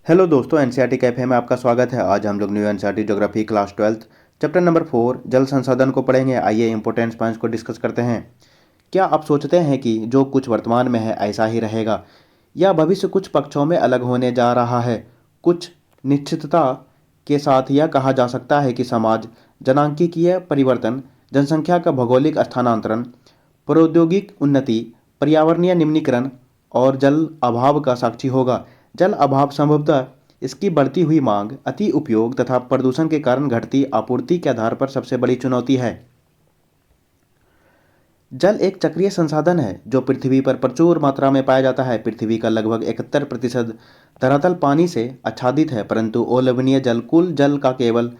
Hello दोस्तों, NCERT cafe में आपका स्वागत है। आज हम लोग new NCERT geography class 12 chapter number 4 जल संसाधन को पढ़ेंगे। आइए इंपॉर्टेंट पॉइंट्स को डिस्कस करते हैं। क्या आप सोचते हैं कि जो कुछ वर्तमान में है ऐसा ही रहेगा या भविष्य कुछ पक्षों में अलग होने जा रहा है? कुछ निश्चितता के साथ यह कहा जा सकता है कि समाज जनांकीय परिवर्तन, जनसंख्या का भौगोलिक स्थानांतरण, प्रौद्योगिक उन्नति, पर्यावरणीय निम्नीकरण और जल अभाव का साक्षी होगा। जल अभाव संभवतः इसकी बढ़ती हुई मांग, अति उपयोग तथा प्रदूषण के कारण घटती आपूर्ति के आधार पर सबसे बड़ी चुनौती है। जल एक चक्रीय संसाधन है जो पृथ्वी पर प्रचुर मात्रा में पाया जाता है। पृथ्वी का लगभग 71% धरातल पानी से आच्छादित है, परंतु अलवणीय जल कुल जल का केवल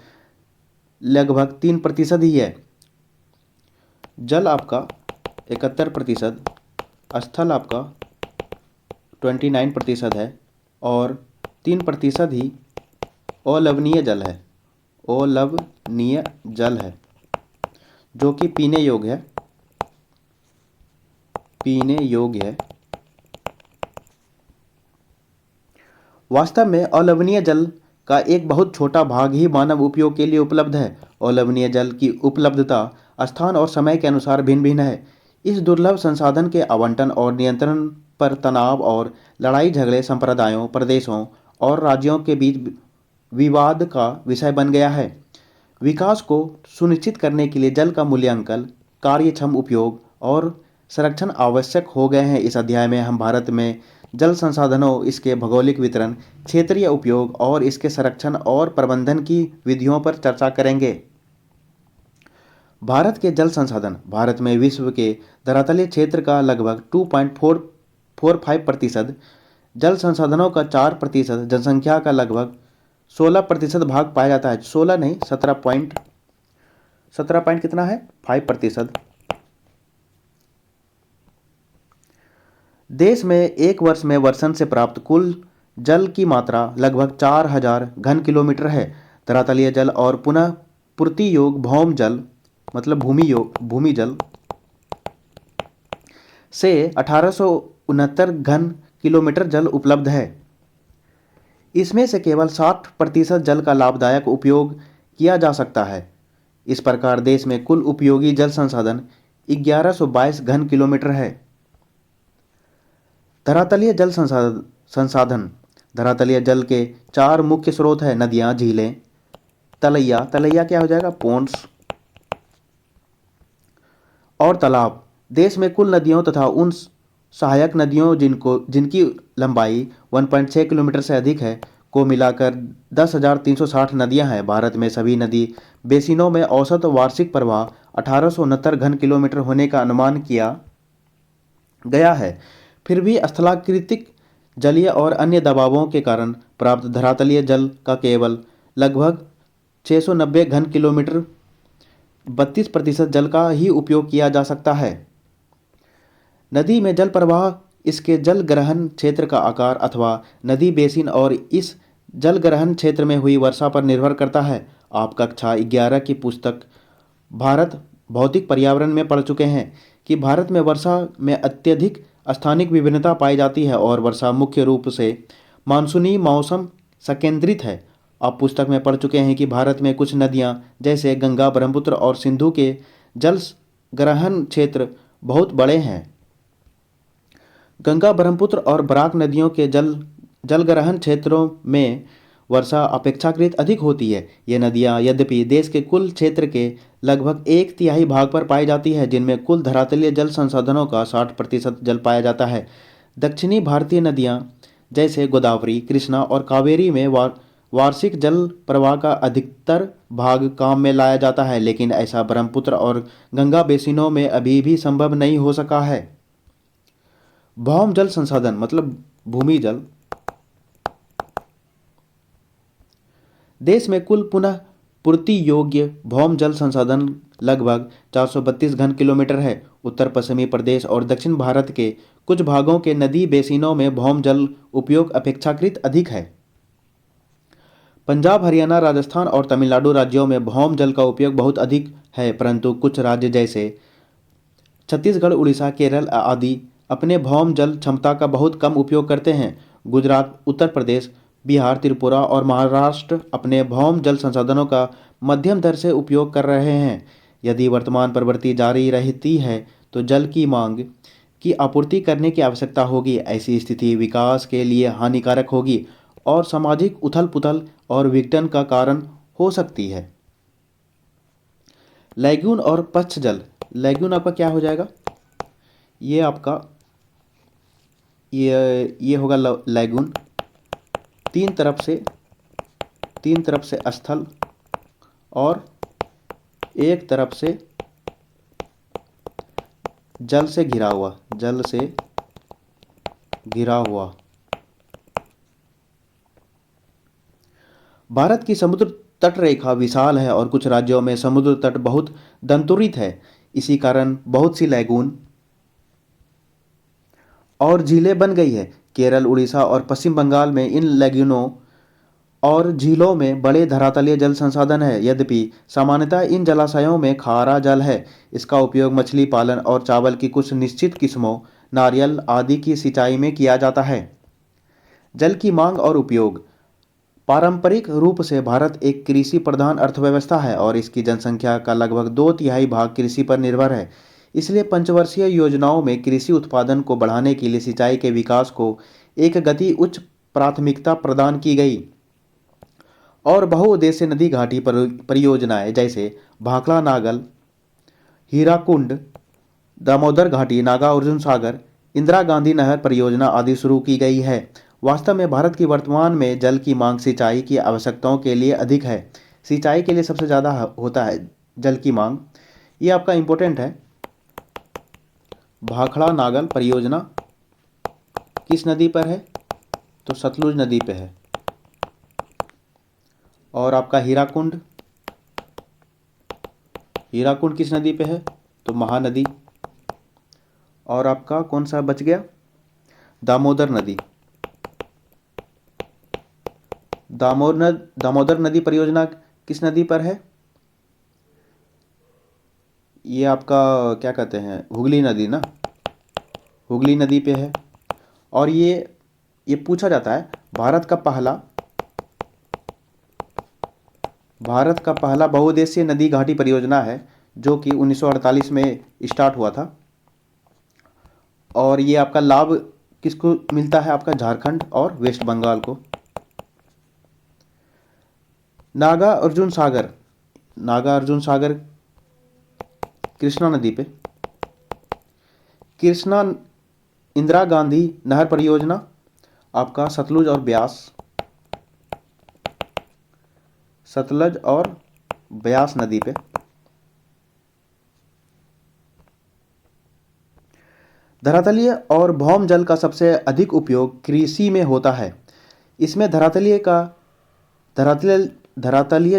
लगभग 3% ही है। जल आपका 71%, स्थल आपका 29% है और 3% ही अलवणीय जल है। अलवणीय जल है जो कि पीने योग्य है। पीने योग्य है। वास्तव में अलवणीय जल का एक बहुत छोटा भाग ही मानव उपयोग के लिए उपलब्ध है। अलवणीय जल की उपलब्धता स्थान और समय के अनुसार भिन्न भिन्न है। इस दुर्लभ संसाधन के आवंटन और नियंत्रण पर तनाव और लड़ाई झगड़े संप्रदायों, प्रदेशों और राज्यों के बीच विवाद का विषय बन गया है। विकास को सुनिश्चित करने के लिए जल का मूल्यांकन, कार्यक्षम उपयोग और संरक्षण आवश्यक हो गए हैं। इस अध्याय में हम भारत में जल संसाधनों, इसके भौगोलिक वितरण, क्षेत्रीय उपयोग और इसके संरक्षण और प्रबंधन की विधियों पर चर्चा करेंगे। भारत के जल संसाधन। भारत में विश्व के धरातलीय क्षेत्र का लगभग 2.45%, जल संसाधनों का 4%, जनसंख्या का लगभग 16% भाग पाया जाता है। 16 नहीं, 17 पॉइंट कितना है, 5%। देश में एक वर्ष में वर्षण से प्राप्त कुल जल की मात्रा लगभग 4000 घन किलोमीटर है। धरातलीय जल और पुनः पूर्ति योग भौम जल मतलब भूमि जल से 1869 घन किलोमीटर जल उपलब्ध है। इसमें से केवल 60% जल का लाभदायक उपयोग किया जा सकता है। इस प्रकार देश में कुल उपयोगी जल संसाधन 1122 घन किलोमीटर है। धरातलीय जल संसाधन। धरातलीय जल के 4 मुख्य स्रोत हैं: नदियां, झीलें, तलैया। तलैया क्या हो जाएगा, पोन्ड्स और तालाब। देश में कुल नदियों तथा उन सहायक नदियों जिनकी लंबाई 1.6 किलोमीटर से अधिक है को मिलाकर 10,360 नदियां हैं। भारत में सभी नदी बेसिनों में औसत वार्षिक प्रवाह 1869 घन किलोमीटर होने का अनुमान किया गया है। फिर भी स्थलाकृतिक जलीय और अन्य दबावों के कारण प्राप्त धरातलीय जल का केवल लगभग 690 घन किलोमीटर 32% जल का ही उपयोग किया जा सकता है। नदी में जल प्रवाह इसके जल ग्रहण क्षेत्र का आकार अथवा नदी बेसिन और इस जल ग्रहण क्षेत्र में हुई वर्षा पर निर्भर करता है। आप कक्षा 11 की पुस्तक भारत भौतिक पर्यावरण में पढ़ चुके हैं कि भारत में वर्षा में अत्यधिक स्थानिक विभिन्नता पाई जाती है और वर्षा मुख्य रूप से मानसूनी मौसम संकेंद्रित है। आप पुस्तक में पढ़ चुके हैं कि भारत में कुछ नदियां जैसे गंगा, ब्रह्मपुत्र और सिंधु के जल ग्रहण क्षेत्र बहुत बड़े हैं। गंगा, ब्रह्मपुत्र और बराक नदियों के जल ग्रहण क्षेत्रों में वर्षा अपेक्षाकृत अधिक होती है। ये नदियां यद्यपि देश के कुल क्षेत्र के लगभग 1/3 भाग पर पाई जाती है, जिनमें कुल धरातलीय जल संसाधनों का 60% जल पाया जाता है। दक्षिणी भारतीय नदियां जैसे गोदावरी, कृष्णा और कावेरी में वार्षिक जल प्रवाह का अधिकतर भाग काम में लाया जाता है, लेकिन ऐसा ब्रह्मपुत्र और गंगा बेसिनों में अभी भी संभव नहीं हो सका है। भौम जल संसाधन मतलब भूमि जल। देश में कुल पुनः पूर्ति योग्य भौम जल संसाधन लगभग 432 घन किलोमीटर है। उत्तर पश्चिमी प्रदेश और दक्षिण भारत के कुछ भागों के नदी बेसिनों में भौम जल उपयोग अपेक्षाकृत अधिक है। पंजाब, हरियाणा, राजस्थान और तमिलनाडु राज्यों में भौम जल का उपयोग बहुत अधिक है, परंतु कुछ राज्य जैसे छत्तीसगढ़, उड़ीसा, केरल आदि अपने भौम जल क्षमता का बहुत कम उपयोग करते हैं। गुजरात, उत्तर प्रदेश, बिहार, त्रिपुरा और महाराष्ट्र अपने भौम जल संसाधनों का मध्यम दर से उपयोग कर रहे हैं। यदि वर्तमान प्रवृत्ति जारी रहती है तो जल की मांग की आपूर्ति करने की आवश्यकता होगी। ऐसी स्थिति विकास के लिए हानिकारक होगी और सामाजिक उथल-पुथल और विघटन का कारण हो सकती है। लैगून और पश्च जल। लैगून आपका क्या हो जाएगा? ये आपका ये होगा लैगून। तीन तरफ से स्थल और एक तरफ से जल से घिरा हुआ। भारत की समुद्र तट रेखा विशाल है और कुछ राज्यों में समुद्र तट बहुत दंतुरित है। इसी कारण बहुत सी लैगून और झीलें बन गई है। केरल, उड़ीसा और पश्चिम बंगाल में इन लैगूनों और झीलों में बड़े धरातलीय जल संसाधन है। यद्यपि सामान्यतः इन जलाशयों में खारा जल है। इसका उपयोग मछली पालन और चावल की कुछ निश्चित किस्मों, नारियल आदि की सिंचाई में किया जाता है। जल की मांग और उपयोग। पारंपरिक रूप से भारत एक कृषि प्रधान अर्थव्यवस्था है और इसकी जनसंख्या का लगभग 2/3 भाग कृषि पर निर्भर है। इसलिए पंचवर्षीय योजनाओं में कृषि उत्पादन को बढ़ाने के लिए सिंचाई के विकास को एक गति उच्च प्राथमिकता प्रदान की गई और बहुउद्देशीय नदी घाटी परियोजनाएं जैसे भाखड़ा नागल, हीराकुंड, दामोदर घाटी, नागा अर्जुन सागर, इंदिरा गांधी नहर परियोजना आदि शुरू की गई है। वास्तव में भारत की वर्तमान में जल की मांग सिंचाई की आवश्यकताओं के लिए अधिक है। सिंचाई के लिए सबसे ज़्यादा होता है जल की मांग। ये आपका इम्पोर्टेंट है। भाखड़ा नागल परियोजना किस नदी पर है? तो सतलुज नदी पे है। और आपका हीराकुंड किस नदी पे है? तो महानदी। और आपका कौन सा बच गया? दामोदर नदी। दामोदर नदी परियोजना किस नदी पर है? ये आपका क्या कहते हैं, हुगली नदी ना, हुगली नदी पे है। और ये पूछा जाता है भारत का पहला बहुउद्देशीय नदी घाटी परियोजना है जो कि 1948 में स्टार्ट हुआ था। और ये आपका लाभ किसको मिलता है? आपका झारखंड और वेस्ट बंगाल को। नागा अर्जुन सागर कृष्णा नदी पे। कृष्णा इंदिरा गांधी नहर परियोजना आपका सतलुज और ब्यास नदी पे। धरातलीय और भौम जल का सबसे अधिक उपयोग कृषि में होता है। इसमें धरातलीय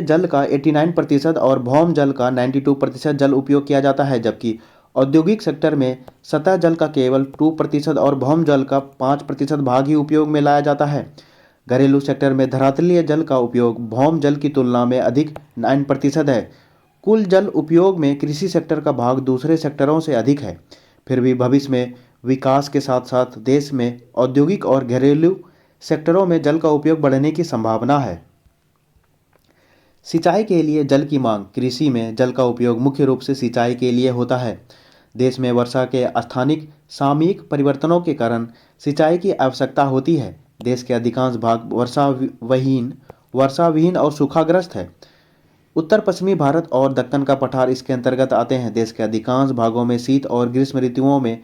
जल का 89% और भौम जल का 92% जल उपयोग किया जाता है, जबकि औद्योगिक सेक्टर में सतह जल का केवल 2% और भौम जल का 5% भाग ही उपयोग में लाया जाता है। घरेलू सेक्टर में धरातलीय जल का उपयोग भौम जल की तुलना में अधिक 9% है। कुल जल उपयोग में कृषि सेक्टर का भाग दूसरे सेक्टरों से अधिक है। फिर भी भविष्य में विकास के साथ साथ देश में औद्योगिक और घरेलू सेक्टरों में जल का उपयोग बढ़ने की संभावना है। सिंचाई के लिए जल की मांग। कृषि में जल का उपयोग मुख्य रूप से सिंचाई के लिए होता है। देश में वर्षा के स्थानिक सामयिक परिवर्तनों के कारण सिंचाई की आवश्यकता होती है। देश के अधिकांश भाग वर्षाविहीन और सूखाग्रस्त है। उत्तर पश्चिमी भारत और दक्कन का पठार इसके अंतर्गत आते हैं। देश के अधिकांश भागों में शीत और ग्रीष्म ऋतुओं में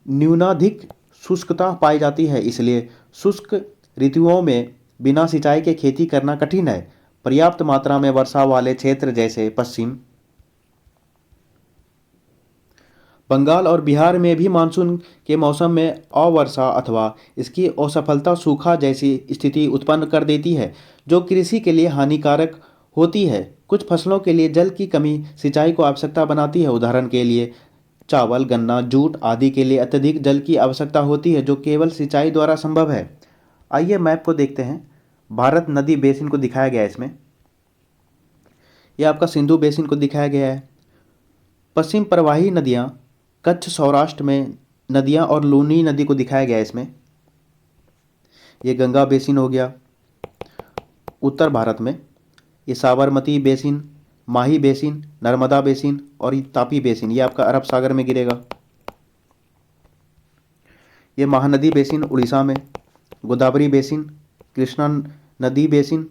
न्यूनाधिक शुष्कता पाई जाती है, इसलिए शुष्क ऋतुओं में बिना सिंचाई के खेती करना कठिन है। पर्याप्त मात्रा में वर्षा वाले क्षेत्र जैसे पश्चिम बंगाल और बिहार में भी मानसून के मौसम में अवर्षा अथवा इसकी असफलता सूखा जैसी स्थिति उत्पन्न कर देती है, जो कृषि के लिए हानिकारक होती है। कुछ फसलों के लिए जल की कमी सिंचाई को आवश्यकता बनाती है। उदाहरण के लिए चावल, गन्ना, जूट आदि के लिए अत्यधिक जल की आवश्यकता होती है, जो केवल सिंचाई द्वारा संभव है। आइए मैप को देखते हैं। भारत नदी बेसिन को दिखाया गया है इसमें। यह आपका सिंधु बेसिन को दिखाया गया है। पश्चिम प्रवाही नदियाँ कच्छ सौराष्ट्र में नदियाँ और लूनी नदी को दिखाया गया है इसमें। ये गंगा बेसिन हो गया। उत्तर भारत में। ये साबरमती बेसिन, माही बेसिन, नर्मदा बेसिन और तापी बेसिन ये आपका अरब सागर में गिरेगा। ये महानदी बेसिन उड़ीसा में, गोदावरी बेसिन, कृष्णा नदी बेसिन।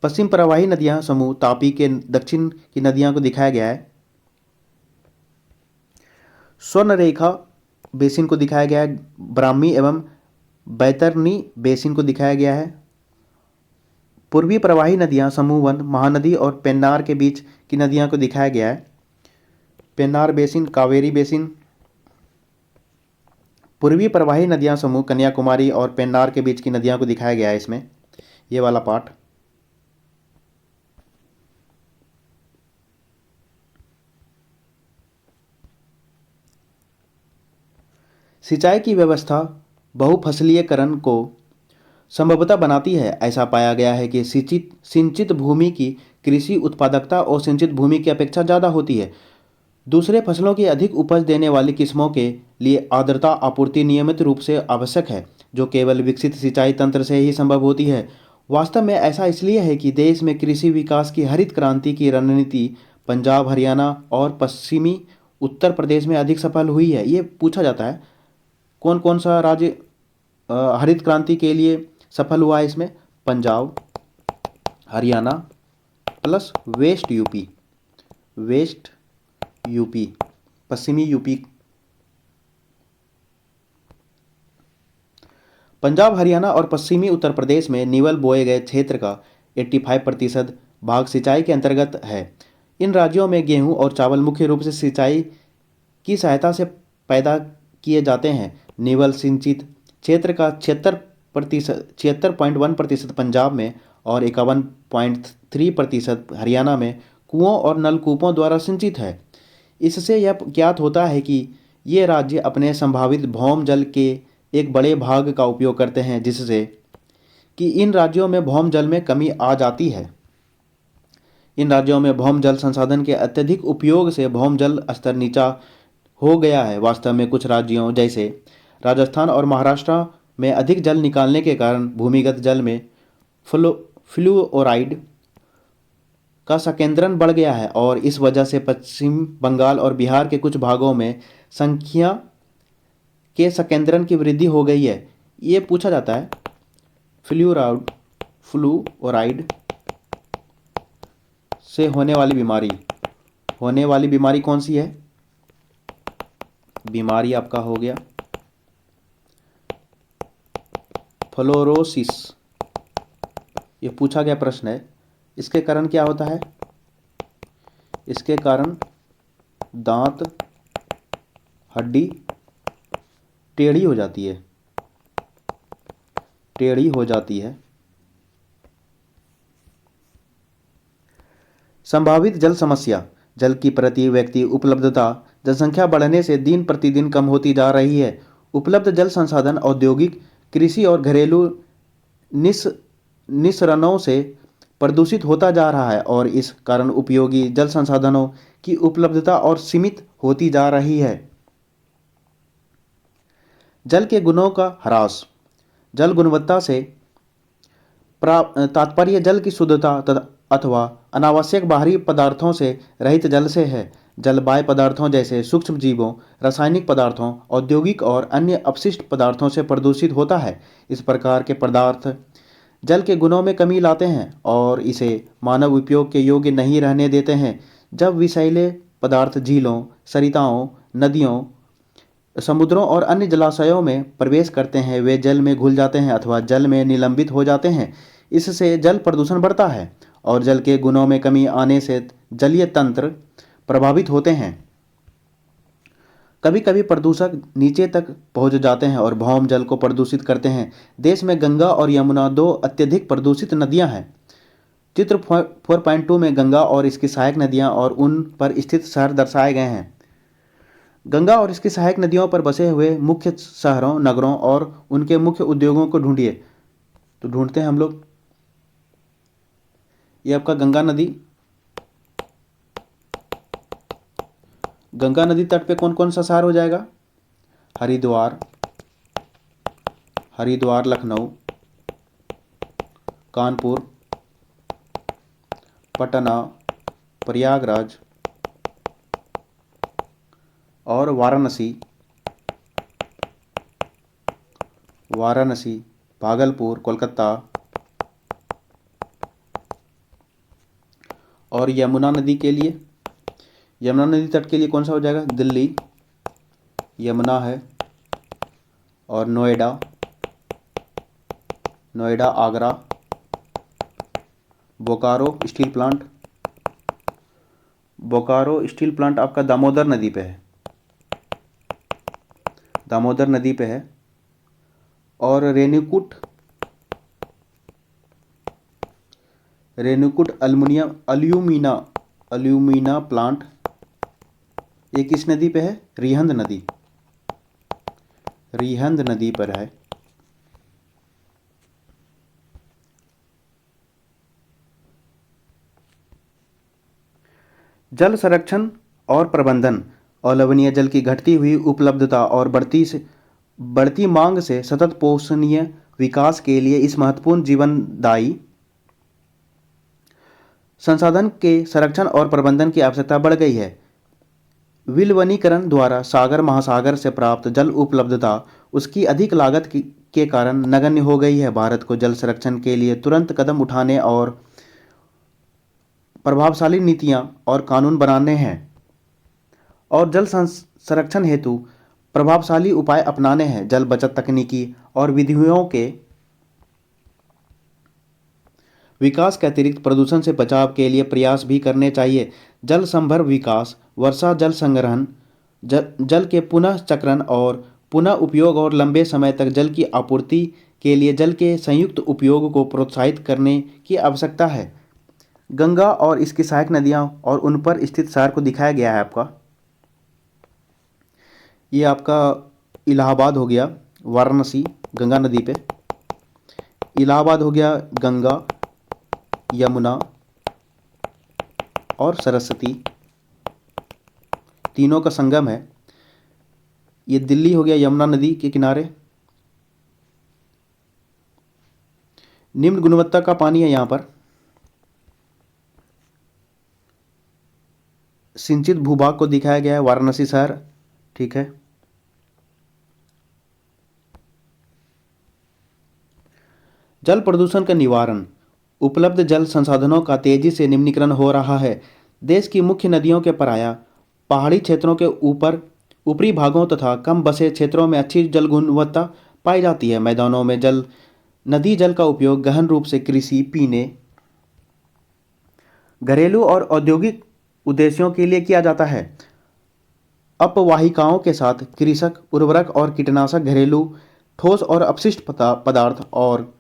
पश्चिम प्रवाही नदियां समूह तापी के दक्षिण की नदियां को दिखाया गया है। स्वर्ण रेखा बेसिन को दिखाया गया है। ब्राह्मी एवं बैतरनी बेसिन को दिखाया गया है। पूर्वी प्रवाही नदियां समूह वन, महानदी और पेन्नार के बीच की नदियां को दिखाया गया है। Pennar basin, Kaveri basin. पूर्वी प्रवाही नदियां समूह कन्याकुमारी और पेन्नार के बीच की नदियां को दिखाया गया है इसमें, ये वाला पार्ट। सिंचाई की व्यवस्था बहुफसलीयकरण को संभवतः बनाती है। ऐसा पाया गया है कि सिंचित भूमि की कृषि उत्पादकता और सिंचित भूमि की अपेक्षा ज़्यादा होती है। दूसरे फसलों की अधिक उपज देने वाली किस्मों के लिए आर्द्रता आपूर्ति नियमित रूप से आवश्यक है, जो केवल विकसित सिंचाई तंत्र से ही संभव होती है। वास्तव में ऐसा इसलिए है कि देश में कृषि विकास की हरित क्रांति की रणनीति पंजाब, हरियाणा और पश्चिमी उत्तर प्रदेश में अधिक सफल हुई है। ये पूछा जाता है कौन कौन सा राज्य हरित क्रांति के लिए सफल हुआ है इसमें, Punjab, Haryana plus west UP, पश्चिमी यूपी। पंजाब, हरियाणा और पश्चिमी उत्तर प्रदेश में नीवल बोए गए क्षेत्र का 85% भाग सिंचाई के अंतर्गत है। इन राज्यों में गेहूं और चावल मुख्य रूप से सिंचाई की सहायता से पैदा किए जाते हैं। नीवल सिंचित क्षेत्र का 76.1% पंजाब में और 51.3% हरियाणा में कुओं और नलकूपों द्वारा सिंचित है। इससे यह ज्ञात होता है कि ये राज्य अपने संभावित भौम जल के एक बड़े भाग का उपयोग करते हैं, जिससे कि इन राज्यों में भौम जल में कमी आ जाती है। इन राज्यों में भौम जल संसाधन के अत्यधिक उपयोग से भौम जल स्तर नीचा हो गया है। वास्तव में कुछ राज्यों जैसे राजस्थान और महाराष्ट्र में अधिक जल निकालने के कारण भूमिगत जल में फ्लूओराइड का संकेंद्रण बढ़ गया है और इस वजह से पश्चिम बंगाल और बिहार के कुछ भागों में संख्या के संकेंद्रण की वृद्धि हो गई है। ये पूछा जाता है फ्लूओराइड से होने वाली बीमारी कौन सी है? बीमारी आपका हो गया फ्लोरोसिस। ये पूछा गया प्रश्न है। इसके कारण क्या होता है? इसके कारण दांत हड्डी टेढ़ी हो जाती है। संभावित जल समस्या। जल की प्रति व्यक्ति उपलब्धता जनसंख्या बढ़ने से दिन प्रतिदिन कम होती जा रही है। उपलब्ध जल संसाधन औद्योगिक, कृषि और घरेलू निस्सरणों से प्रदूषित होता जा रहा है और इस कारण उपयोगी जल संसाधनों की उपलब्धता और सीमित होती जा रही है। जल के गुणों का ह्रास। जल गुणवत्ता से तात्पर्य जल की शुद्धता अथवा अनावश्यक बाहरी पदार्थों से रहित जल से है। जल बाह्य पदार्थों जैसे सूक्ष्म जीवों, रासायनिक पदार्थों, औद्योगिक और अन्य अपशिष्ट पदार्थों से प्रदूषित होता है। इस प्रकार के पदार्थ जल के गुणों में कमी लाते हैं और इसे मानव उपयोग के योग्य नहीं रहने देते हैं। जब विषैले पदार्थ झीलों, सरिताओं, नदियों, समुद्रों और अन्य जलाशयों में प्रवेश करते हैं, वे जल में घुल जाते हैं अथवा जल में निलंबित हो जाते हैं। इससे जल प्रदूषण बढ़ता है और जल के गुणों में कमी आने से जलीय तंत्र प्रभावित होते हैं। कभी कभी प्रदूषक नीचे तक पहुंच जाते हैं और भौम जल को प्रदूषित करते हैं। देश में गंगा और यमुना दो अत्यधिक प्रदूषित नदियां हैं। चित्र 4.2 में गंगा और इसकी सहायक नदियां और उन पर स्थित शहर दर्शाए गए हैं। गंगा और इसकी सहायक नदियों पर बसे हुए मुख्य शहरों, नगरों और उनके मुख्य उद्योगों को ढूंढिए। तो ढूंढते हैं हम लोग। ये आपका गंगा नदी तट पे कौन कौन सा शहर हो जाएगा? हरिद्वार, लखनऊ, कानपुर, पटना, प्रयागराज और वाराणसी, भागलपुर, कोलकाता और यमुना नदी के लिए, यमुना नदी तट के लिए कौन सा हो जाएगा? दिल्ली, यमुना है, और नोएडा आगरा, बोकारो स्टील प्लांट आपका दामोदर नदी पे है, और रेणुकूट अल्यूमिना प्लांट ये किस नदी पे है? रिहंद नदी पर है। जल संरक्षण और प्रबंधन अलवणीय जल की घटती हुई उपलब्धता और बढ़ती मांग से सतत पोषणीय विकास के लिए इस महत्वपूर्ण जीवनदायी संसाधन के संरक्षण और प्रबंधन की आवश्यकता बढ़ गई है। विलवनीकरण द्वारा सागर महासागर से प्राप्त जल उपलब्धता उसकी अधिक लागत के कारण नगण्य हो गई है। भारत को जल संरक्षण के लिए तुरंत कदम उठाने और प्रभावशाली नीतियां और कानून बनाने हैं और जल संरक्षण हेतु प्रभावशाली उपाय अपनाने हैं। जल बचत तकनीकी और विधियों के विकास के अतिरिक्त प्रदूषण से बचाव के लिए प्रयास भी करने चाहिए। जल संभर विकास, वर्षा जल संग्रहण, जल के पुनः चक्रण और पुनः उपयोग और लंबे समय तक जल की आपूर्ति के लिए जल के संयुक्त उपयोग को प्रोत्साहित करने की आवश्यकता है। गंगा और इसकी सहायक नदियां और उन पर स्थित शहर को दिखाया गया है आपका। ये आपका इलाहाबाद हो गया, वाराणसी गंगा नदी पे, इलाहाबाद हो गया गंगा, यमुना और सरस्वती तीनों का संगम है। ये दिल्ली हो गया यमुना नदी के किनारे। निम्न गुणवत्ता का पानी है यहाँ पर। सिंचित भूभाग को दिखाया गया है, वाराणसी शहर, ठीक है। जल प्रदूषण का निवारण, उपलब्ध जल संसाधनों का तेजी से निम्नीकरण हो रहा है। देश की मुख्य नदियों के पहाड़ी क्षेत्रों के ऊपरी भागों तथा कम बसे क्षेत्रों में अच्छी जल गुणवत्ता पाई जाती है। मैदानों में नदी जल का उपयोग गहन रूप से कृषि, पीने, घरेलू और औद्योगिक उद्देश्यों के लिए किया जाता है। अपवाहिकाओं के साथ कृषक, उर्वरक और कीटनाशक, घरेलू ठोस और अपशिष्ट पदार्थ और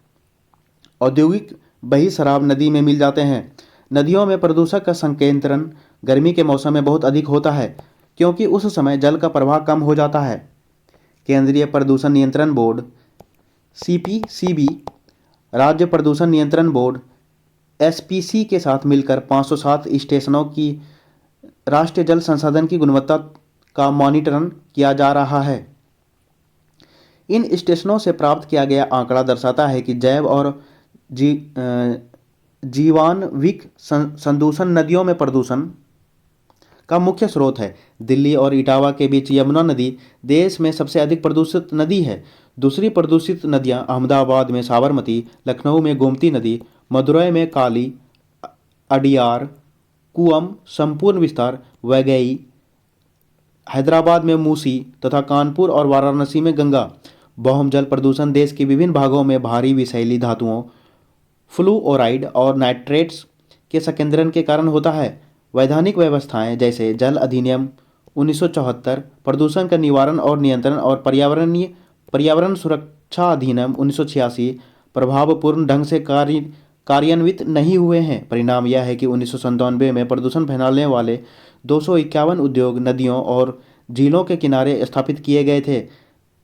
औद्योगिक बहिर्शराब नदी में मिल जाते हैं। नदियों में प्रदूषक का संकेंद्रण गर्मी के मौसम में बहुत अधिक होता है क्योंकि उस समय जल का प्रवाह कम हो जाता है। केंद्रीय प्रदूषण नियंत्रण बोर्ड CPCB, राज्य प्रदूषण नियंत्रण बोर्ड SPC के साथ मिलकर 507 स्टेशनों की राष्ट्रीय जल संसाधन की गुणवत्ता का मॉनिटरिंग किया जा रहा है। इन स्टेशनों से प्राप्त किया गया आंकड़ा दर्शाता है कि जैव और जीवाणविक संदूषण नदियों में प्रदूषण का मुख्य स्रोत है। दिल्ली और इटावा के बीच यमुना नदी देश में सबसे अधिक प्रदूषित नदी है। दूसरी प्रदूषित नदियां अहमदाबाद में साबरमती, लखनऊ में गोमती नदी, मदुरै में काली, अडियार, कुअम, संपूर्ण विस्तार, वैगई, हैदराबाद में मूसी तथा कानपुर और वाराणसी में गंगा। बहुम जल प्रदूषण देश के विभिन्न भागों में भारी विषैली धातुओं, फ्लूओराइड और नाइट्रेट्स के संकेंद्रण के कारण होता है। वैधानिक व्यवस्थाएं जैसे जल अधिनियम 1974, प्रदूषण का निवारण और नियंत्रण और पर्यावरण सुरक्षा अधिनियम 1986 प्रभावपूर्ण ढंग से कार्यान्वित नहीं हुए हैं। परिणाम यह है कि 1997 में प्रदूषण फैलाने वाले 251 उद्योग नदियों और झीलों के किनारे स्थापित किए गए थे।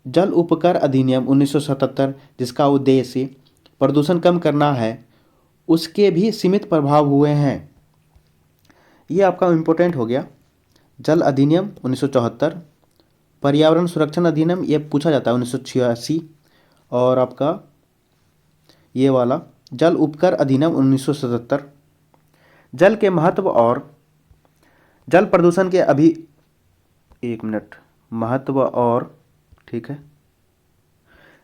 जल उपकर अधिनियम 1977, जिसका उद्देश्य प्रदूषण कम करना है, उसके भी सीमित प्रभाव हुए हैं। ये आपका इम्पोर्टेंट हो गया। जल अधिनियम 1974, पर्यावरण सुरक्षण अधिनियम ये पूछा जाता है 1986, और आपका ये वाला जल उपकर अधिनियम 1977। जल के महत्व और जल प्रदूषण के अभी एक मिनट महत्व और ठीक है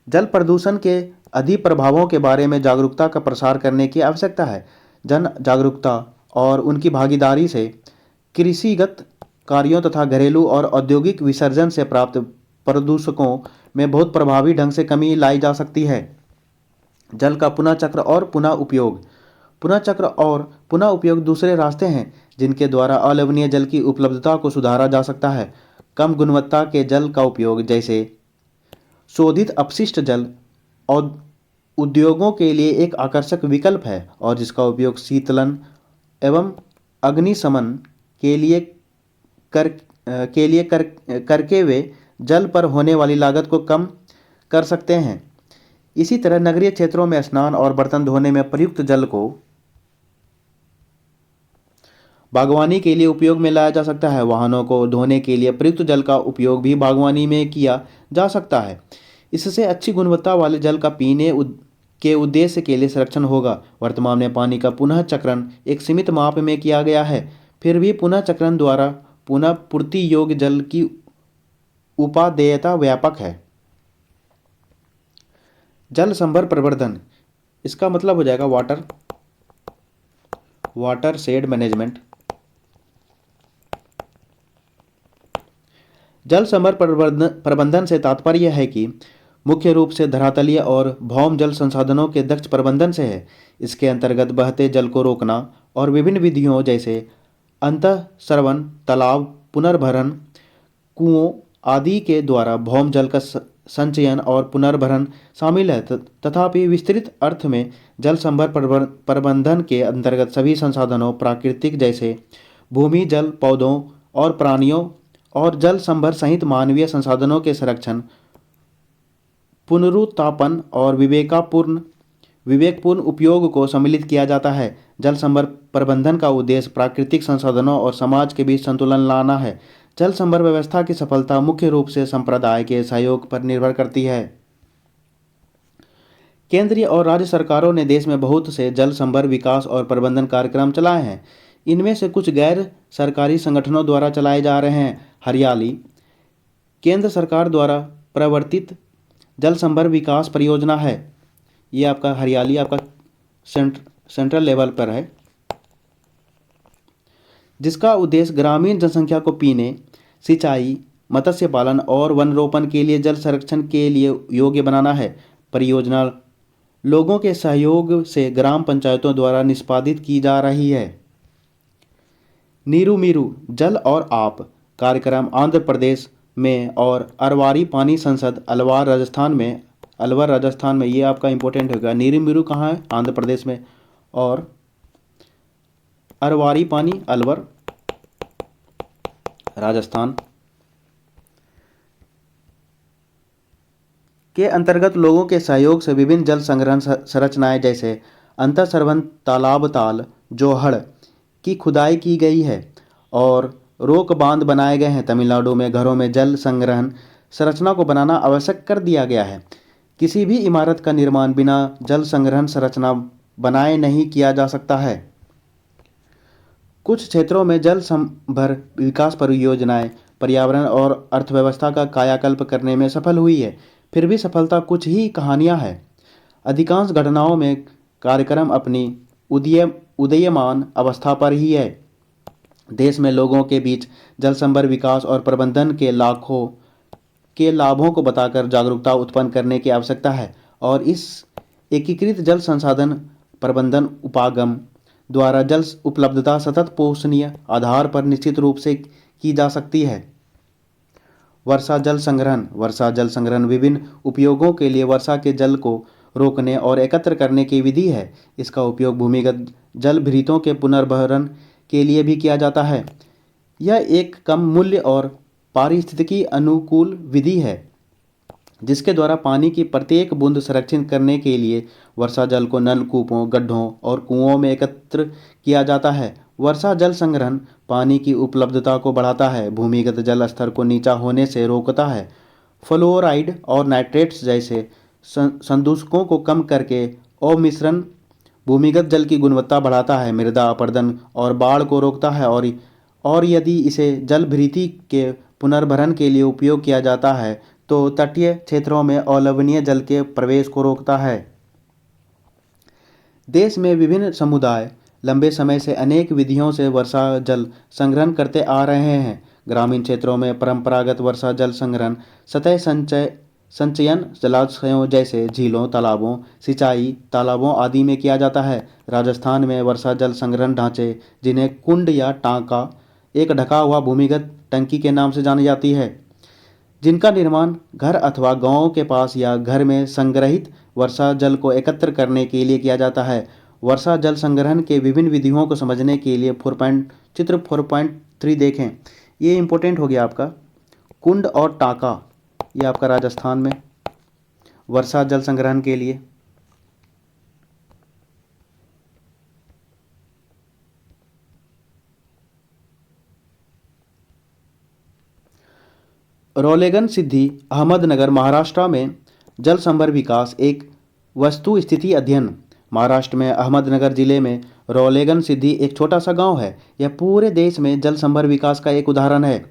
जल प्रदूषण के अधिक प्रभावों के बारे में जागरूकता का प्रसार करने की आवश्यकता है। जन जागरूकता और उनकी भागीदारी से कृषिगत कार्यों तथा घरेलू और औद्योगिक विसर्जन से प्राप्त प्रदूषकों में बहुत प्रभावी ढंग से कमी लाई जा सकती है। जल का पुनः चक्र और पुनः उपयोग। पुनः चक्र और पुनः उपयोग दूसरे रास्ते हैं जिनके द्वारा अलवणीय जल की उपलब्धता को सुधारा जा सकता है। कम गुणवत्ता के जल का उपयोग जैसे शोधित अपशिष्ट जल और उद्योगों के लिए एक आकर्षक विकल्प है और जिसका उपयोग शीतलन एवं अग्निशमन के लिए करके वे जल पर होने वाली लागत को कम कर सकते हैं। इसी तरह नगरीय क्षेत्रों में स्नान और बर्तन धोने में प्रयुक्त जल को बागवानी के लिए उपयोग में लाया जा सकता है। वाहनों को धोने के लिए प्रयुक्त जल का उपयोग भी बागवानी में किया जा सकता है। इससे अच्छी गुणवत्ता वाले जल का पीने के उद्देश्य के लिए संरक्षण होगा। वर्तमान में पानी का पुनः चक्रण एक सीमित माप में किया गया है, फिर भी पुनः चक्रण द्वारा पुनः पूर्ति योग्य जल की उपादेयता व्यापक है। जल संभर प्रवर्धन, इसका मतलब हो जाएगा वाटर शेड मैनेजमेंट। जल संभर प्रबंधन से तात्पर्य है कि मुख्य रूप से धरातलीय और भौम जल संसाधनों के दक्ष प्रबंधन से है। इसके अंतर्गत बहते जल को रोकना और विभिन्न विधियों जैसे अंतःस्रवण, तालाब, पुनर्भरण, कुओं आदि के द्वारा भौम जल का संचयन और पुनर्भरण शामिल है। तथापि विस्तृत अर्थ में जल संभर प्रबंधन के अंतर्गत सभी संसाधनों प्राकृतिक जैसे भूमि जल, पौधों और प्राणियों और जल संभर सहित मानवीय संसाधनों के संरक्षण, पुनरुत्थापन और विवेकपूर्ण उपयोग को सम्मिलित किया जाता है। जल संभर प्रबंधन का उद्देश्य प्राकृतिक संसाधनों और समाज के बीच संतुलन लाना है। जल संभर व्यवस्था की सफलता मुख्य रूप से संप्रदाय के सहयोग पर निर्भर करती है। केंद्रीय और राज्य सरकारों ने देश में बहुत से जल संभर विकास और प्रबंधन कार्यक्रम चलाए हैं। इनमें से कुछ गैर सरकारी संगठनों द्वारा चलाए जा रहे हैं। हरियाली केंद्र सरकार द्वारा प्रवर्तित जल संभर विकास परियोजना है। ये आपका हरियाली आपका सेंट्रल लेवल पर है, जिसका उद्देश्य ग्रामीण जनसंख्या को पीने, सिंचाई, मत्स्य पालन और वन रोपण के लिए जल संरक्षण के लिए योग्य बनाना है। परियोजना लोगों के सहयोग से ग्राम पंचायतों द्वारा निष्पादित की जा रही है। नीरू मीरू जल और आप कार्यक्रम आंध्र प्रदेश में और अरवारी पानी संसद अलवर राजस्थान में ये आपका इंपॉर्टेंट होगा। नीरू मीरू कहाँ है? आंध्र प्रदेश में। और अरवारी पानी अलवर राजस्थान के अंतर्गत लोगों के सहयोग से विभिन्न जल संग्रहण संरचनाएं जैसे अंतःस्रवण तालाब, ताल, जोहड़ की खुदाई की गई है और रोक बांध बनाए गए हैं। तमिलनाडु में घरों में जल संग्रहण संरचना को बनाना आवश्यक कर दिया गया है। किसी भी इमारत का निर्माण बिना जल संग्रहण संरचना बनाए नहीं किया जा सकता है। कुछ क्षेत्रों में जल संभर विकास परियोजनाएं पर्यावरण और अर्थव्यवस्था का कायाकल्प करने में सफल हुई है, फिर भी सफलता कुछ ही कहानियां हैं। अधिकांश घटनाओं में कार्यक्रम अपनी उदीयमान अवस्था पर ही है। देश में लोगों के बीच जल संभर विकास और प्रबंधन के लाभों को बताकर जागरूकता उत्पन्न करने की आवश्यकता है और इस एकीकृत जल संसाधन प्रबंधन उपागम द्वारा जल उपलब्धता सतत पोषणीय आधार पर निश्चित रूप से की जा सकती है। वर्षा जल संग्रहण विभिन्न उपयोगों के लिए वर्षा के जल को रोकने और एकत्र करने की विधि है। इसका उपयोग भूमिगत जल भृतों के पुनर्भरण के लिए भी किया जाता है। यह एक कम मूल्य और पारिस्थितिकी अनुकूल विधि है जिसके द्वारा पानी की प्रत्येक बूंद संरक्षित करने के लिए वर्षा जल को नलकूपों, गड्ढों और कुओं में एकत्र किया जाता है। वर्षा जल संग्रहण पानी की उपलब्धता को बढ़ाता है, भूमिगत जल स्तर को नीचा होने से रोकता है, फ्लोराइड और नाइट्रेट्स जैसे संदूषकों को कम करके अवमिश्रण भूमिगत जल की गुणवत्ता बढ़ाता है, मृदा अपरदन और बाढ़ को रोकता है और यदि इसे जल भृति के पुनर्भरण के लिए उपयोग किया जाता है तो तटीय क्षेत्रों में अलवणीय जल के प्रवेश को रोकता है। देश में विभिन्न समुदाय लंबे समय से अनेक विधियों से वर्षा जल संग्रहण करते आ रहे हैं। ग्रामीण क्षेत्रों में परंपरागत वर्षा जल संग्रहण सतह संचयन जलाशयों जैसे झीलों, तालाबों, सिंचाई तालाबों आदि में किया जाता है। राजस्थान में वर्षा जल संग्रहण ढांचे, जिन्हें कुंड या टांका, एक ढका हुआ भूमिगत टंकी के नाम से जानी जाती है, जिनका निर्माण घर अथवा गांव के पास या घर में संग्रहित वर्षा जल को एकत्र करने के लिए किया जाता है। वर्षा जल संग्रहण के विभिन्न विधियों को समझने के लिए चित्र 4.3 देखें। ये इंपॉर्टेंट हो गया आपका। कुंड और टांका, ये आपका राजस्थान में वर्षा जल संग्रहण के लिए। रोलेगन सिद्धि, अहमदनगर, महाराष्ट्र में जल संभर विकास एक वस्तु स्थिति अध्ययन। महाराष्ट्र में अहमदनगर जिले में रोलेगन सिद्धि एक छोटा सा गांव है। यह पूरे देश में जल संभर विकास का एक उदाहरण है।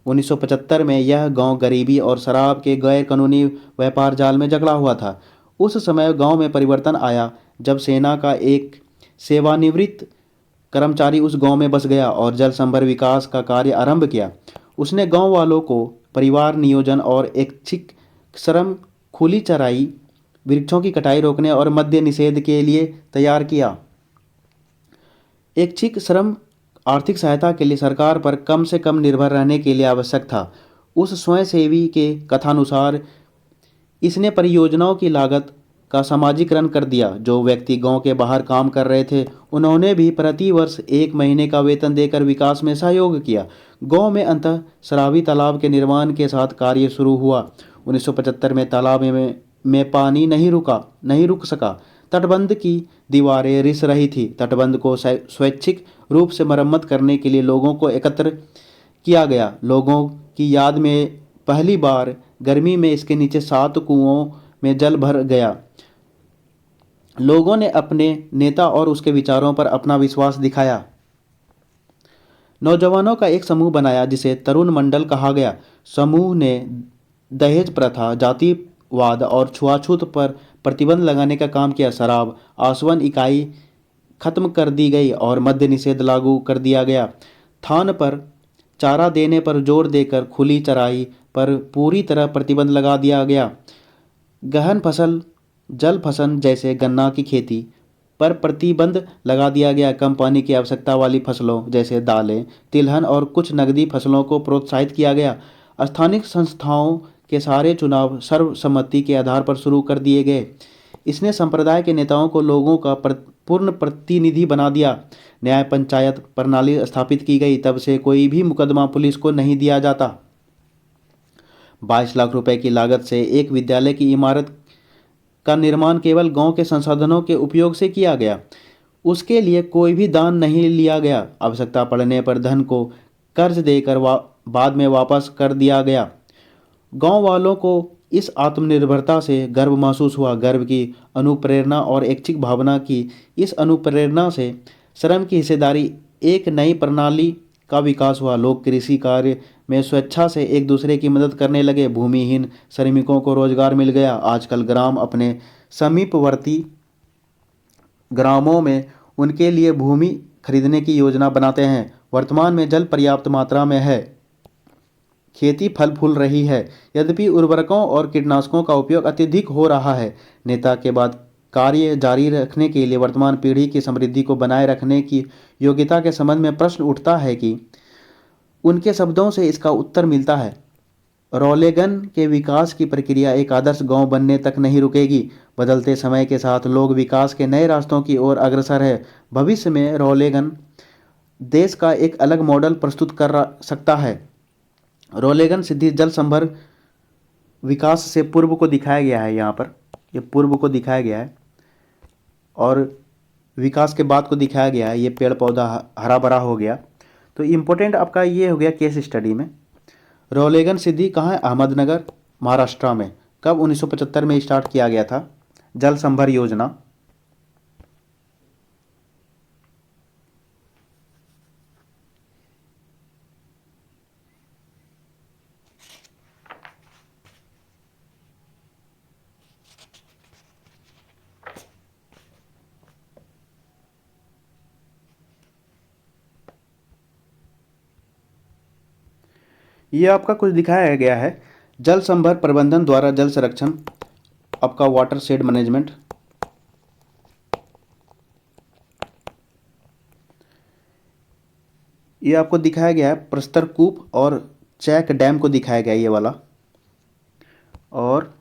1975 में यह गांव गरीबी और शराब के गैर कानूनी व्यापार जाल में जकड़ा हुआ था। उस समय गांव में परिवर्तन आया जब सेना का एक सेवानिवृत्त कर्मचारी उस गांव में बस गया और जल संभर विकास का कार्य आरंभ किया। उसने गांव वालों को परिवार नियोजन और ऐच्छिक श्रम, खुली चराई, वृक्षों की कटाई रोकने और मद्य निषेध के लिए तैयार किया। ऐच्छिक श्रम आर्थिक सहायता के लिए सरकार पर कम से कम निर्भर रहने के लिए आवश्यक था। उस स्वयंसेवी के कथानुसार इसने परियोजनाओं की लागत का समाजीकरण कर दिया। जो व्यक्ति गांव के बाहर काम कर रहे थे उन्होंने भी प्रति वर्ष 1 महीने का वेतन देकर विकास में सहयोग किया। गांव में अंतः शराबी तालाब के निर्माण के साथ कार्य शुरू हुआ। 1975 में तालाब में पानी नहीं रुक सका। तटबंध की दीवारें रिस रही थी। तटबंध को स्वैच्छिक रूप से मरम्मत करने के लिए लोगों को एकत्र किया गया। लोगों की याद में पहली बार गर्मी में इसके नीचे 7 कुओं में जल भर गया। लोगों ने अपने नेता और उसके विचारों पर अपना विश्वास दिखाया। नौजवानों का एक समूह बनाया जिसे तरुण मंडल कहा गया। समूह ने दहेज प्रथा, जातिवाद और छुआछूत पर प्रतिबंध लगाने का काम किया। शराब आसवन इकाई खत्म कर दी गई और मद्य निषेध लागू कर दिया गया। थान पर चारा देने पर जोर देकर खुली चराई पर पूरी तरह प्रतिबंध लगा दिया गया। गहन फसल, जल फसल जैसे गन्ना की खेती पर प्रतिबंध लगा दिया गया। कम पानी की आवश्यकता वाली फसलों जैसे दालें, तिलहन और कुछ नकदी फसलों को प्रोत्साहित किया गया। स्थानीय संस्थाओं के सारे चुनाव सर्वसम्मति के आधार पर शुरू कर दिए गए। इसने संप्रदाय के नेताओं को लोगों का पूर्ण प्रतिनिधि बना दिया। न्याय पंचायत प्रणाली स्थापित की गई। तब से कोई भी मुकदमा पुलिस को नहीं दिया जाता। 22 लाख रुपए की लागत से एक विद्यालय की इमारत का निर्माण केवल गांव के संसाधनों के उपयोग से किया गया। उसके लिए कोई भी दान नहीं लिया गया। आवश्यकता पड़ने पर धन को कर्ज देकर बाद में वापस कर दिया गया। गांव वालों को इस आत्मनिर्भरता से गर्व महसूस हुआ। गर्व की अनुप्रेरणा और ऐच्छिक भावना की इस अनुप्रेरणा से श्रम की हिस्सेदारी एक नई प्रणाली का विकास हुआ। लोग कृषि कार्य में स्वेच्छा से एक दूसरे की मदद करने लगे। भूमिहीन श्रमिकों को रोजगार मिल गया। आजकल ग्राम अपने समीपवर्ती ग्रामों में उनके लिए भूमि खरीदने की योजना बनाते हैं। वर्तमान में जल पर्याप्त मात्रा में है। खेती फल फूल रही है। यद्यपि उर्वरकों और कीटनाशकों का उपयोग अत्यधिक हो रहा है। नेता के बाद कार्य जारी रखने के लिए वर्तमान पीढ़ी की समृद्धि को बनाए रखने की योग्यता के संबंध में प्रश्न उठता है कि उनके शब्दों से इसका उत्तर मिलता है। रोलेगन के विकास की प्रक्रिया एक आदर्श गांव बनने तक नहीं रुकेगी। बदलते समय के साथ लोग विकास के नए रास्तों की ओर अग्रसर है। भविष्य में रोलेगन देश का एक अलग मॉडल प्रस्तुत कर सकता है। रोलेगन सिद्धि जल संभर विकास से पूर्व को दिखाया गया है। यहाँ पर ये पूर्व को दिखाया गया है और विकास के बाद को दिखाया गया है। ये पेड़ पौधा हरा भरा हो गया। तो इम्पोर्टेंट आपका ये हो गया केस स्टडी में। रोलेगन सिद्धि कहाँ है? अहमदनगर, महाराष्ट्र में। कब? 1975 में स्टार्ट किया गया था जल संभर योजना। ये आपका कुछ दिखाया गया है, जल संभर प्रबंधन द्वारा जल संरक्षण, आपका वाटर शेड मैनेजमेंट। ये आपको दिखाया गया है प्रस्तर कूप और चैक डैम को दिखाया गया है ये वाला, और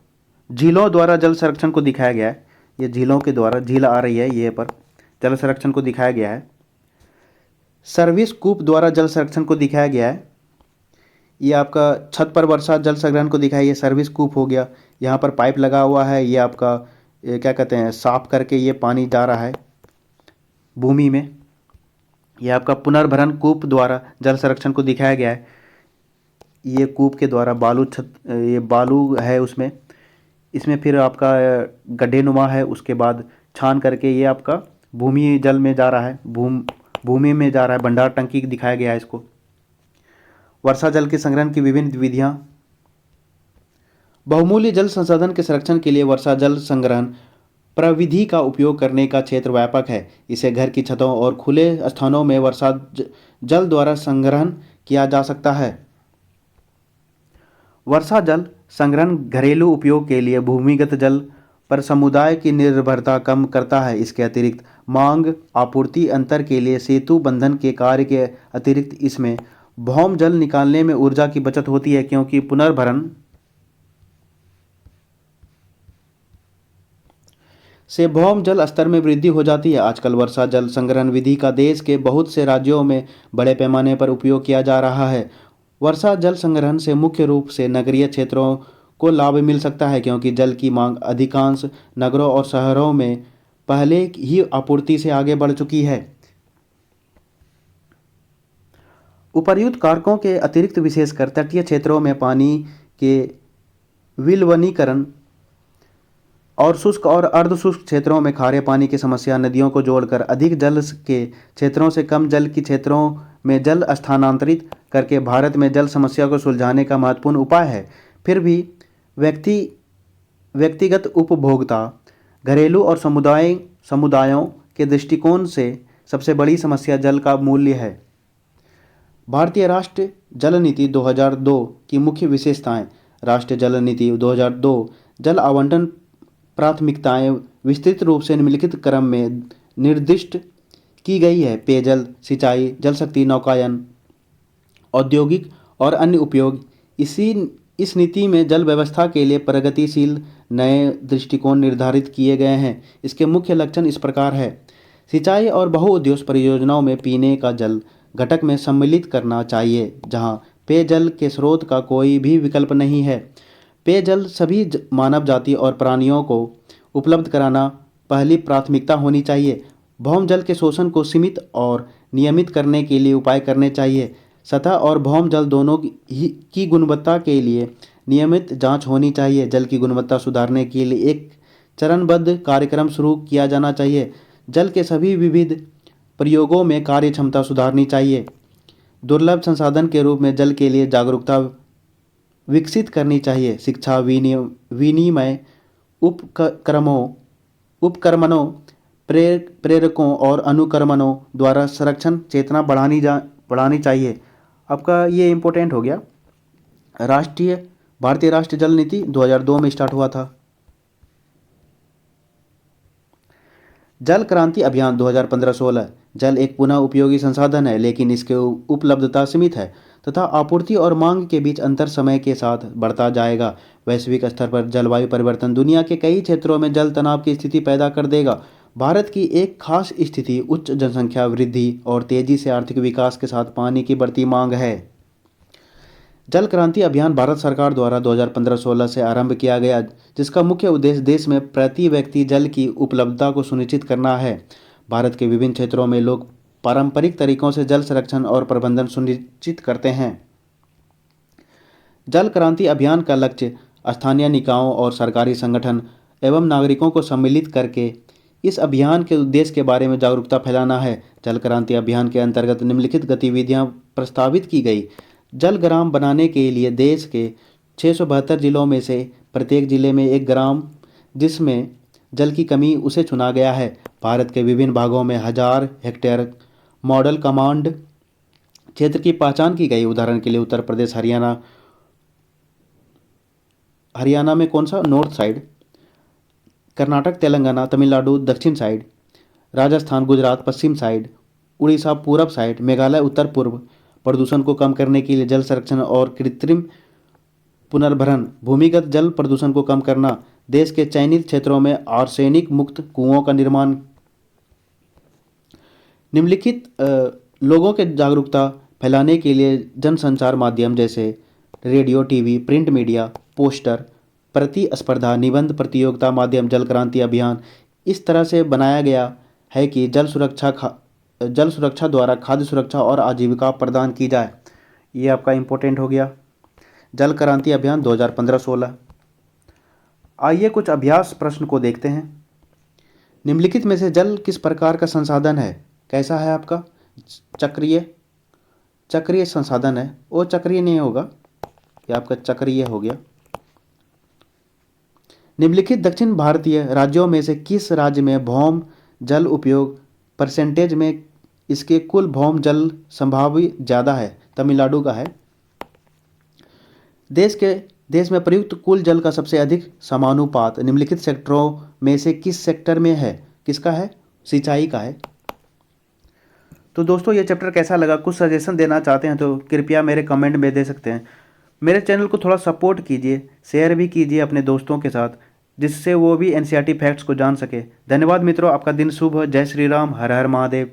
झीलों द्वारा जल संरक्षण को दिखाया गया है। ये झीलों के द्वारा झील आ रही है ये पर जल संरक्षण को दिखाया गया है। सर्विस कूप द्वारा जल संरक्षण को दिखाया गया है। ये आपका छत पर वर्षा जल संग्रहण को दिखाया, ये सर्विस कूप हो गया। यहाँ पर पाइप लगा हुआ है, ये आपका क्या कहते हैं, साफ करके ये पानी जा रहा है भूमि में। ये आपका पुनर्भरण कूप द्वारा जल संरक्षण को दिखाया गया है। ये कूप के द्वारा बालू छत, ये बालू है उसमें, इसमें फिर आपका गड्ढे नुमा है, उसके बाद छान करके ये आपका भूमि जल में जा रहा है, भूमि में जा रहा है। भंडार टंकी दिखाया गया है इसको। वर्षा जल के संग्रहण की विभिन्न विधियां। बहुमूल्य जल संसाधन के संरक्षण के लिए वर्षा जल संग्रहण प्रविधि का उपयोग करने का क्षेत्र व्यापक है। इसे घर की छतों और खुले स्थानों में वर्षा जल द्वारा संग्रहण किया जा सकता है। वर्षा जल संग्रहण घरेलू उपयोग के लिए भूमिगत जल पर समुदाय की निर्भरता कम करता है। इसके अतिरिक्त मांग आपूर्ति अंतर के लिए सेतु बंधन के कार्य के अतिरिक्त इसमें भौम जल निकालने में ऊर्जा की बचत होती है, क्योंकि पुनर्भरण से भौम जल स्तर में वृद्धि हो जाती है। आजकल वर्षा जल संग्रहण विधि का देश के बहुत से राज्यों में बड़े पैमाने पर उपयोग किया जा रहा है। वर्षा जल संग्रहण से मुख्य रूप से नगरीय क्षेत्रों को लाभ मिल सकता है, क्योंकि जल की मांग अधिकांश नगरों और शहरों में पहले ही आपूर्ति से आगे बढ़ चुकी है। उपर्युक्त कारकों के अतिरिक्त विशेषकर तटीय क्षेत्रों में पानी के विलवनीकरण और शुष्क और अर्ध शुष्क क्षेत्रों में खारे पानी की समस्या, नदियों को जोड़कर अधिक जल के क्षेत्रों से कम जल के क्षेत्रों में जल स्थानांतरित करके भारत में जल समस्या को सुलझाने का महत्वपूर्ण उपाय है। फिर भी व्यक्तिगत उपभोक्ता, घरेलू और समुदायों के दृष्टिकोण से सबसे बड़ी समस्या जल का मूल्य है। भारतीय राष्ट्रीय जल नीति 2002 की मुख्य विशेषताएं। राष्ट्रीय जल नीति 2002 जल आवंटन प्राथमिकताएं विस्तृत रूप से निम्नलिखित क्रम में निर्दिष्ट की गई है। पेयजल, सिंचाई, जल शक्ति, नौकायन, औद्योगिक और अन्य उपयोग। इस नीति में जल व्यवस्था के लिए प्रगतिशील नए दृष्टिकोण निर्धारित किए गए हैं। इसके मुख्य लक्षण इस प्रकार है। सिंचाई और बहुउद्देश्य परियोजनाओं में पीने का जल घटक में सम्मिलित करना चाहिए, जहां पेयजल के स्रोत का कोई भी विकल्प नहीं है। पेयजल सभी मानव जाति और प्राणियों को उपलब्ध कराना पहली प्राथमिकता होनी चाहिए। भौम जल के शोषण को सीमित और नियमित करने के लिए उपाय करने चाहिए। सतह और भौम जल दोनों की गुणवत्ता के लिए नियमित जांच होनी चाहिए। जल की गुणवत्ता सुधारने के लिए एक चरणबद्ध कार्यक्रम शुरू किया जाना चाहिए। जल के सभी विविध प्रयोगों में कार्य क्षमता सुधारनी चाहिए। दुर्लभ संसाधन के रूप में जल के लिए जागरूकता विकसित करनी चाहिए। शिक्षा, विनिमय, उपक्रमणों, प्रेरकों और अनुक्रमणों द्वारा संरक्षण चेतना बढ़ानी चाहिए। आपका ये इम्पोर्टेंट हो गया। भारतीय राष्ट्रीय जल नीति 2002 में स्टार्ट हुआ था। जल क्रांति अभियान 2015-16। जल एक पुनः उपयोगी संसाधन है, लेकिन इसकी उपलब्धता सीमित है तथा आपूर्ति और मांग के बीच अंतर समय के साथ बढ़ता जाएगा। वैश्विक स्तर पर जलवायु परिवर्तन दुनिया के कई क्षेत्रों में जल तनाव की स्थिति पैदा कर देगा। भारत की एक खास स्थिति उच्च जनसंख्या वृद्धि और तेजी से आर्थिक विकास के साथ पानी की बढ़ती मांग है। जल क्रांति अभियान भारत सरकार द्वारा 2015-16 से आरंभ किया गया, जिसका मुख्य उद्देश्य देश में प्रति व्यक्ति जल की उपलब्धता को सुनिश्चित करना है। भारत के विभिन्न क्षेत्रों में लोग पारंपरिक तरीकों से जल संरक्षण और प्रबंधन सुनिश्चित करते हैं। जल क्रांति अभियान का लक्ष्य स्थानीय निकायों और सरकारी संगठन एवं नागरिकों को सम्मिलित करके इस अभियान के उद्देश्य के बारे में जागरूकता फैलाना है। जल क्रांति अभियान के अंतर्गत निम्नलिखित गतिविधियां प्रस्तावित की गई। जल ग्राम बनाने के लिए देश के 672 जिलों में से प्रत्येक जिले में एक ग्राम जिसमें जल की कमी उसे चुना गया है। भारत के विभिन्न भागों में 1000 हेक्टेयर मॉडल कमांड क्षेत्र की पहचान की गई, उदाहरण के लिए उत्तर प्रदेश, हरियाणा। हरियाणा में कौन सा? North side. कर्नाटक, तेलंगाना, तमिलनाडु दक्षिण साइड। राजस्थान, गुजरात पश्चिम साइड। उड़ीसा पूरब साइड। मेघालय उत्तर पूर्व। प्रदूषण को कम करने के लिए जल संरक्षण और कृत्रिम पुनर्भरण। भूमिगत जल प्रदूषण को कम करना। देश के चयनित क्षेत्रों में आर्सेनिक मुक्त कुओं का निर्माण। निम्नलिखित लोगों के जागरूकता फैलाने के लिए जनसंचार माध्यम जैसे radio, TV, print media, poster, प्रतिस्पर्धा, निबंध प्रतियोगिता माध्यम, जल क्रांति अभियान इस तरह से बनाया गया है कि जल सुरक्षा द्वारा खाद्य सुरक्षा और आजीविका प्रदान की जाए। ये आपका इम्पोर्टेंट हो गया, जल क्रांति अभियान 2015-16। आइए कुछ अभ्यास प्रश्न को देखते हैं। निम्नलिखित में से जल किस प्रकार का संसाधन है? कैसा है आपका? चक्रीय संसाधन है। वो चक्रीय नहीं होगा, ये आपका चक्रीय हो गया। निम्नलिखित दक्षिण भारतीय राज्यों में से किस राज्य में भौम जल उपयोग परसेंटेज में इसके कुल भौम जल संभावी ज़्यादा है? तमिलनाडु का है। देश में प्रयुक्त कुल जल का सबसे अधिक समानुपात निम्नलिखित सेक्टरों में से किस सेक्टर में है? किसका है? सिंचाई का है। तो दोस्तों ये चैप्टर कैसा लगा? कुछ सजेशन देना चाहते हैं तो कृपया मेरे कमेंट में दे सकते हैं। मेरे चैनल को थोड़ा सपोर्ट कीजिए, शेयर भी कीजिए अपने दोस्तों के साथ, जिससे वो भी एनसीईआरटी फैक्ट्स को जान सके। धन्यवाद मित्रों, आपका दिन शुभ हो। जय श्री राम, हर हर महादेव।